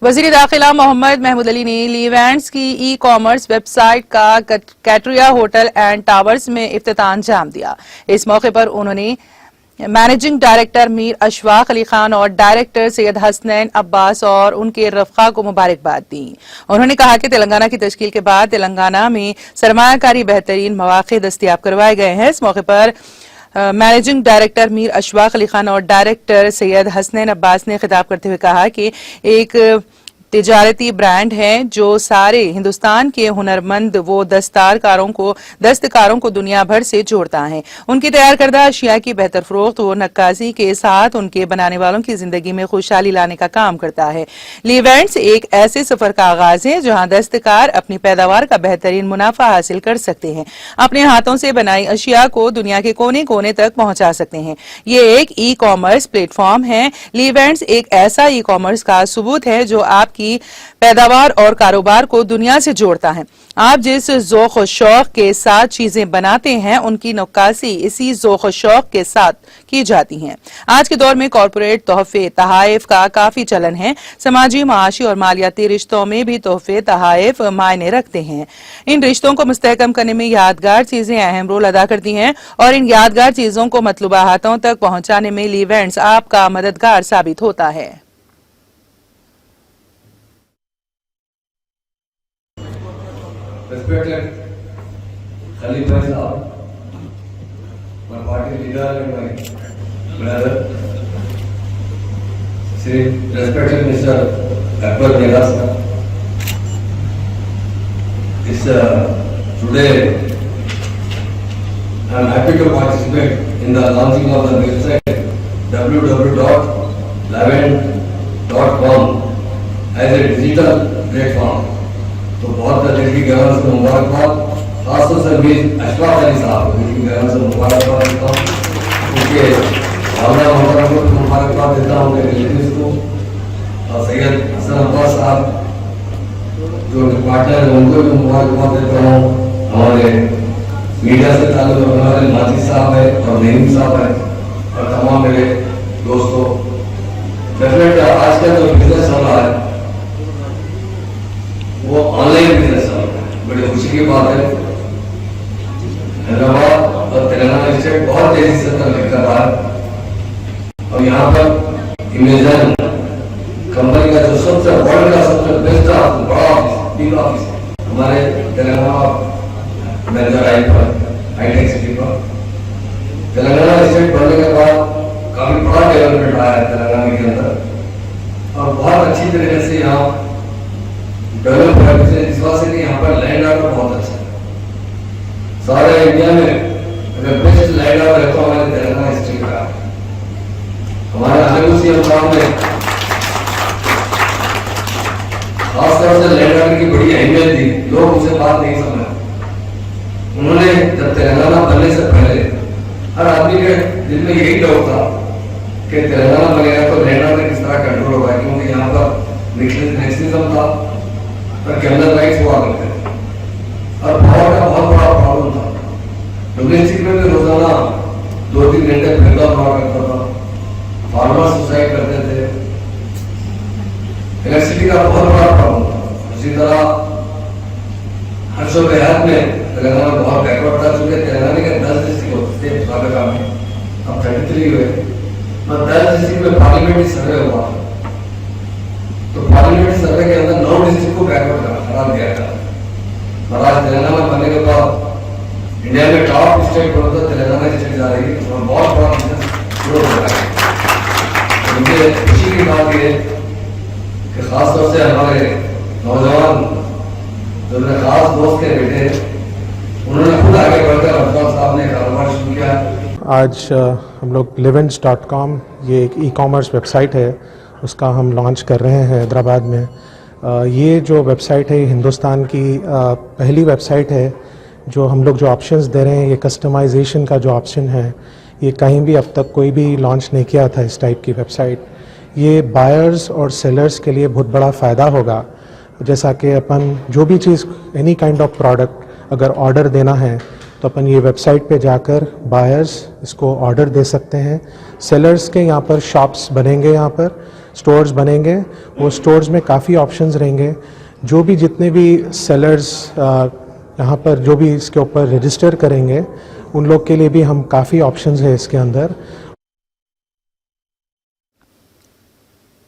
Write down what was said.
वज़ीर दाखिला मोहम्मद महमूद अली ने लीवेंट्स की ई कॉमर्स वेबसाइट का कैटरिया होटल एंड टावर्स में इफ्तिताह अंजाम दिया। इस मौके पर उन्होंने मैनेजिंग डायरेक्टर मीर अशफाक अली खान और डायरेक्टर सैयद हसनैन अब्बास और उनके रफ़्क़ा को मुबारकबाद दी। उन्होंने कहा कि तेलंगाना की तश्कील के बाद तेलंगाना में सरमायाकारी बेहतरीन मौक़े दस्तयाब करवाए गए हैं। इस मौके पर मैनेजिंग डायरेक्टर मीर अशफाक अली खान और डायरेक्टर सैयद हसनैन अब्बास ने खिताब करते हुए कहा कि एक तिजारती ब्रांड है जो सारे हिंदुस्तान के हुनरमंद वो दस्तकारों को दुनिया भर से जोड़ता है। उनकी तैयार करदा अशिया की बेहतर फरोख्त व नक्काशी के साथ उनके बनाने वालों की जिंदगी में खुशहाली लाने का काम करता है। लीवेंट्स एक ऐसे सफर का आगाज है जहां दस्तकार अपनी पैदावार का बेहतरीन मुनाफा हासिल कर सकते हैं, अपने हाथों से बनाई अशिया को दुनिया के कोने कोने तक पहुंचा सकते हैं। ये एक ई कॉमर्स प्लेटफॉर्म है। लीवेंट्स एक ऐसा ई कॉमर्स का सबूत है जो आपकी पैदावार और कारोबार को दुनिया से जोड़ता है। आप जिस ज़ौक़ और शौक़ के साथ चीजें बनाते हैं उनकी नक्काशी इसी ज़ौक़ और शौक़ के साथ की जाती हैं। आज के दौर में कॉरपोरेट तोहफे तहाइफ का काफी चलन है। समाजी, माशी और मालियाती रिश्तों में भी तोहफे तहाइफ मायने रखते हैं। इन रिश्तों को मुस्तहकम करने में यादगार चीजें अहम रोल अदा करती हैं और इन यादगार चीजों को मतलूबा हाथों तक पहुंचाने में लीवेंट्स आपका मददगार साबित होता है। Respected Khalifa Saab, my party leader and my brother, respected Mr. Akbar Mehra sir, today I am happy to participate in the launching of the website www.lavent.com as a digital platform. तो बहुत दिल की गहराई से मुबारकबाद, खासतौर से मीर अशफाक अली साहब दिल की गहराई से मुबारकबाद देता हूँ, उनके भावना मोहतरम को मुबारकबाद देता हूँ, उनके रिलेटिव्स को और सैयद हसन अब्बास साहब जो उनके पार्टनर हैं उनको भी मुबारकबाद देता हूँ। हमारे मीडिया से ताल्लुक हमारे माजी साहब है और नईम साहब है और तमाम मेरे दोस्तों। डेफिनेट आज का जो बिजनेस हो रहा है वो ऑनलाइन बिजनेस है, बड़ी खुशी की बात है। हैदराबाद और तेलंगाना स्टेट बहुत तेजी से तरक्की कर रहा है और यहाँ पर इमेजन कंपनी का जो सबसे वर्ल्ड का सबसे बेस्ट बड़ा ऑफिस हमारे तेलंगाना में हाईटेक सिटी पर तेलंगाना स्टेट बनने के बाद काफी बड़ा डेवलपमेंट आया है तेलंगाना के अंदर और बहुत अच्छी तरीके से यहाँ डेवलप है। इस बात से कि यहाँ पर लैंड ऑर्डर बहुत अच्छा है। सारे इंडिया में अगर बेस्ट लैंड ऑर्डर है तो हमारे तेलंगाना स्टेट का हमारे आलूसी अमराव ने खासतौर से लैंड ऑर्डर की बड़ी अहमियत दी। लोग उसे बात नहीं समझे। उन्होंने जब तेलंगाना बनने से पहले हर आदमी के दिल में यही डाउट था कि तेलंगाना बनेगा तो लैंड ऑर्डर किस तरह कंट्रोल होगा, क्योंकि यहाँ पर नेशनलिज्म था, कैमरल राइट्स हुआ करते थे और पावर का बहुत बड़ा प्रॉब्लम था। डोमेस्टिक में भी रोजाना 2-3 घंटे भेदभाव हुआ करता था, फार्मर सुसाइड करते थे, इलेक्ट्रिसिटी का बहुत बड़ा प्रॉब्लम था। उसी तरह हर शो बेहद में तेलंगाना बहुत बैकवर्ड था, चूंकि तेलंगाना के 10 डिस्ट्रिक्ट होते थे स्वागत में, अब 33 हुए। 10 डिस्ट्रिक्ट में पार्लियामेंट्री सर्वे हुआ तो पार्लियामेंट सर्वे के अंदर 9 डिस्ट्रिक्ट को बैकवर्ड करार दिया था और आज तेलंगाना बनने के बाद इंडिया में टॉप स्टेट बनो तो तेलंगाना स्टेट जा रही है और बहुत बड़ा बिजनेस शुरू हो रहा है। मुझे खुशी की बात यह कि खासतौर से हमारे नौजवान जो मेरे खास दोस्त के बेटे उन्होंने खुद आगे बढ़कर अफजाल साहब ने कारोबार शुरू किया। आज हम लोग livents.com ये एक ई कॉमर्स वेबसाइट है, उसका हम लॉन्च कर रहे हैं हैदराबाद में। ये जो वेबसाइट है हिंदुस्तान की पहली वेबसाइट है जो हम लोग जो ऑप्शंस दे रहे हैं, ये कस्टमाइजेशन का जो ऑप्शन है ये कहीं भी अब तक कोई भी लॉन्च नहीं किया था इस टाइप की वेबसाइट। ये बायर्स और सेलर्स के लिए बहुत बड़ा फ़ायदा होगा। जैसा कि अपन जो भी चीज़ एनी काइंड ऑफ प्रोडक्ट अगर ऑर्डर देना है तो अपन ये वेबसाइट पे जाकर बायर्स इसको ऑर्डर दे सकते हैं। सेलर्स के यहाँ पर शॉप्स बनेंगे, यहाँ पर स्टोर्स बनेंगे, वो स्टोर्स में काफ़ी ऑप्शंस रहेंगे। जो भी जितने भी सेलर्स यहाँ पर जो भी इसके ऊपर रजिस्टर करेंगे उन लोग के लिए भी हम काफ़ी ऑप्शंस है इसके अंदर।